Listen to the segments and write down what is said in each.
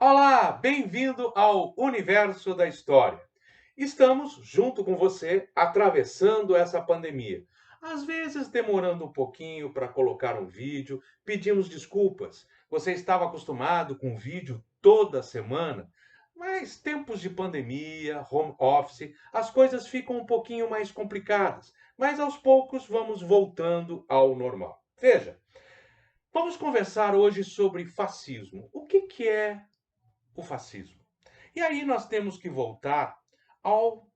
Olá, bem-vindo ao Universo da História. Estamos, junto com você, atravessando essa pandemia. Às vezes demorando um pouquinho para colocar um vídeo, pedimos desculpas. Você estava acostumado com vídeo toda semana, mas tempos de pandemia, home office, as coisas ficam um pouquinho mais complicadas. Mas aos poucos vamos voltando ao normal. Veja, vamos conversar hoje sobre fascismo. O que é o fascismo? E aí nós temos que voltar ao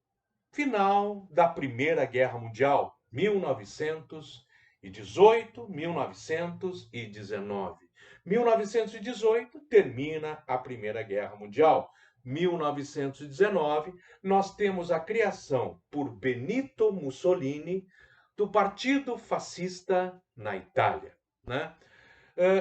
final da Primeira Guerra Mundial, 1918, 1919. 1918 termina a Primeira Guerra Mundial. 1919, nós temos a criação por Benito Mussolini do Partido Fascista na Itália, né?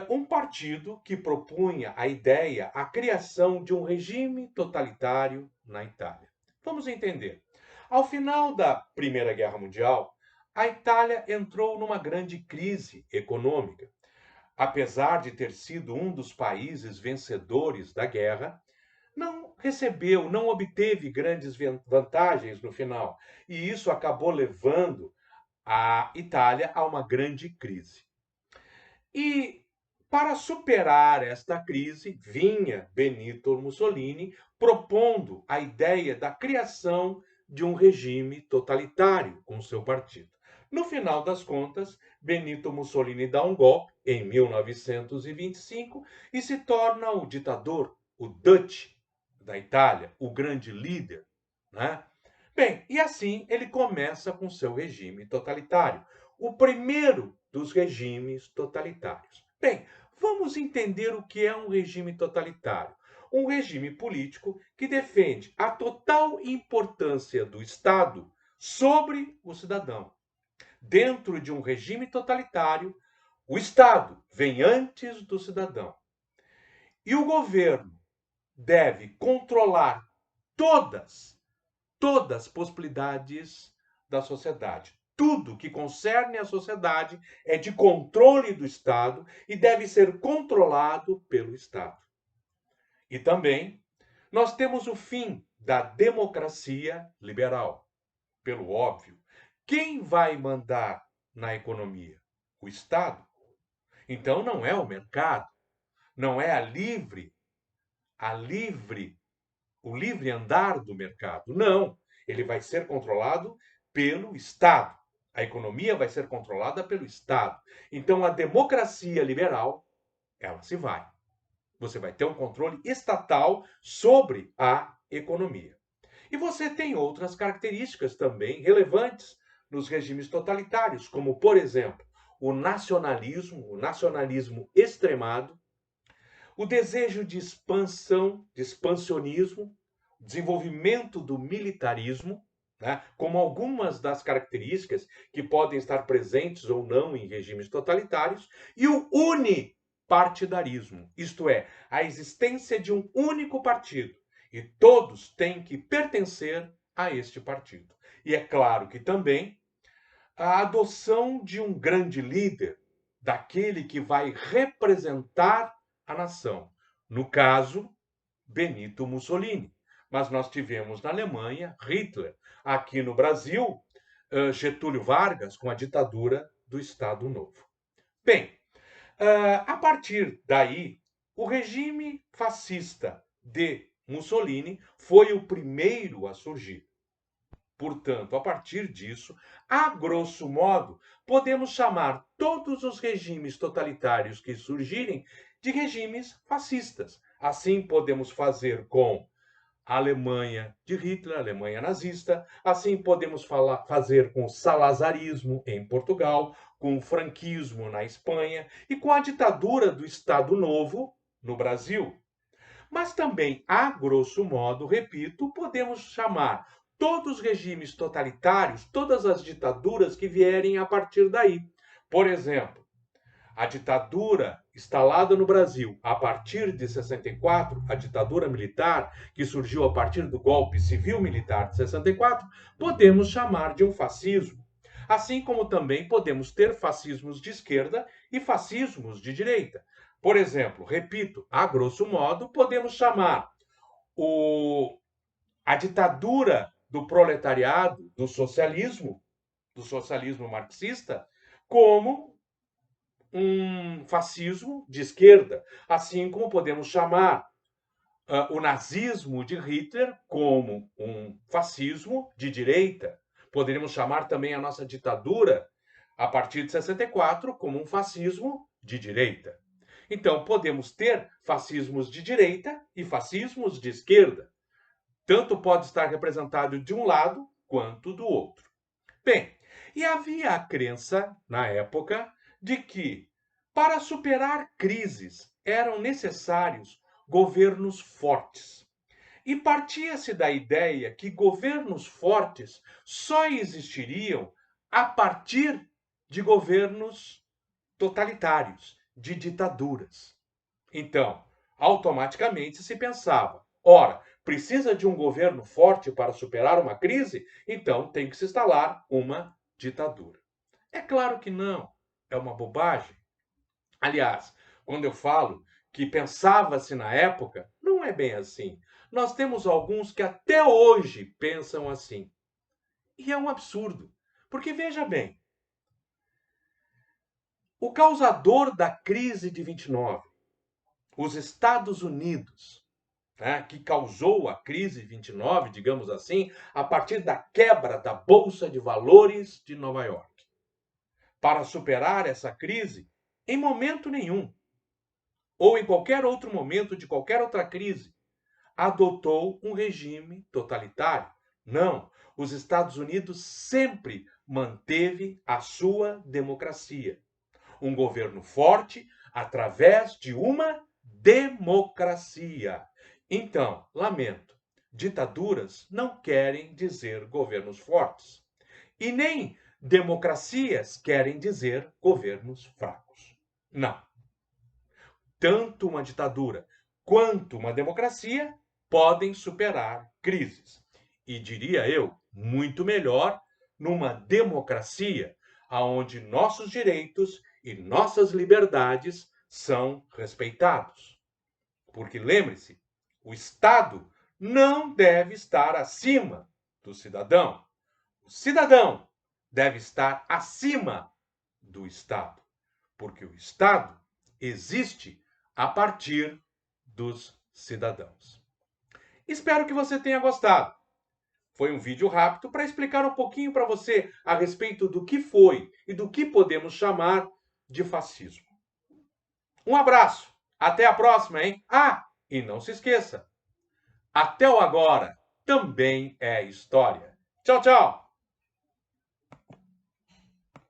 Um partido que propunha a ideia, a criação de um regime totalitário na Itália. Vamos entender. Ao final da Primeira Guerra Mundial, a Itália entrou numa grande crise econômica. Apesar de ter sido um dos países vencedores da guerra, não obteve grandes vantagens no final. E isso acabou levando a Itália a uma grande crise. E para superar esta crise, vinha Benito Mussolini propondo a ideia da criação de um regime totalitário com seu partido. No final das contas, Benito Mussolini dá um golpe em 1925 e se torna o ditador, o Duce da Itália, o grande líder, né? Bem, e assim ele começa com seu regime totalitário, o primeiro dos regimes totalitários. Bem, vamos entender o que é um regime totalitário. Um regime político que defende a total importância do Estado sobre o cidadão. Dentro de um regime totalitário, o Estado vem antes do cidadão. E o governo deve controlar todas todas as possibilidades da sociedade. Tudo que concerne a sociedade é de controle do Estado e deve ser controlado pelo Estado. E também nós temos o fim da democracia liberal. Pelo óbvio, quem vai mandar na economia? O Estado. Então não é o mercado, não é a livre o livre andar do mercado. Não, ele vai ser controlado pelo Estado. A economia vai ser controlada pelo Estado. Então, a democracia liberal, ela se vai. Você vai ter um controle estatal sobre a economia. E você tem outras características também relevantes nos regimes totalitários, como, por exemplo, o nacionalismo extremado, o desejo de expansão, de expansionismo, desenvolvimento do militarismo, né, como algumas das características que podem estar presentes ou não em regimes totalitários, e o unipartidarismo, isto é, a existência de um único partido, e todos têm que pertencer a este partido. E é claro que também a adoção de um grande líder, daquele que vai representar a nação. No caso, Benito Mussolini. Mas nós tivemos na Alemanha Hitler. Aqui no Brasil, Getúlio Vargas, com a ditadura do Estado Novo. Bem, a partir daí, o regime fascista de Mussolini foi o primeiro a surgir. Portanto, a partir disso, a grosso modo, podemos chamar todos os regimes totalitários que surgirem de regimes fascistas. Assim podemos fazer com a Alemanha de Hitler, a Alemanha nazista, assim podemos fazer com o salazarismo em Portugal, com o franquismo na Espanha e com a ditadura do Estado Novo no Brasil. Mas também, a grosso modo, repito, podemos chamar todos os regimes totalitários, todas as ditaduras que vierem a partir daí. Por exemplo, a ditadura instalada no Brasil a partir de 64, a ditadura militar, que surgiu a partir do golpe civil-militar de 64, podemos chamar de um fascismo. Assim como também podemos ter fascismos de esquerda e fascismos de direita. Por exemplo, repito, a grosso modo, podemos chamar a ditadura do proletariado, do socialismo marxista, como um fascismo de esquerda, assim como podemos chamar o nazismo de Hitler como um fascismo de direita. Poderíamos chamar também a nossa ditadura, a partir de 64, como um fascismo de direita. Então, podemos ter fascismos de direita e fascismos de esquerda. Tanto pode estar representado de um lado quanto do outro. Bem, e havia a crença, na época, de que, para superar crises, eram necessários governos fortes. E partia-se da ideia que governos fortes só existiriam a partir de governos totalitários, de ditaduras. Então, automaticamente se pensava: ora, precisa de um governo forte para superar uma crise? Então tem que se instalar uma ditadura. É claro que não, é uma bobagem. Aliás, quando eu falo que pensava-se na época, não é bem assim. Nós temos alguns que até hoje pensam assim. E é um absurdo. Porque veja bem, o causador da crise de 29, os Estados Unidos, né, que causou a crise 29, digamos assim, a partir da quebra da Bolsa de Valores de Nova York. Para superar essa crise, em momento nenhum, ou em qualquer outro momento de qualquer outra crise, adotou um regime totalitário. Não, os Estados Unidos sempre manteve a sua democracia. Um governo forte através de uma democracia. Então, lamento, ditaduras não querem dizer governos fortes. E nem democracias querem dizer governos fracos. Não. Tanto uma ditadura quanto uma democracia podem superar crises. E diria eu, muito melhor numa democracia onde nossos direitos e nossas liberdades são respeitados. Porque lembre-se, o Estado não deve estar acima do cidadão. O cidadão deve estar acima do Estado, porque o Estado existe a partir dos cidadãos. Espero que você tenha gostado. Foi um vídeo rápido para explicar um pouquinho para você a respeito do que foi e do que podemos chamar de fascismo. Um abraço, até a próxima, hein? Ah, e não se esqueça, até o agora também é história. Tchau, tchau!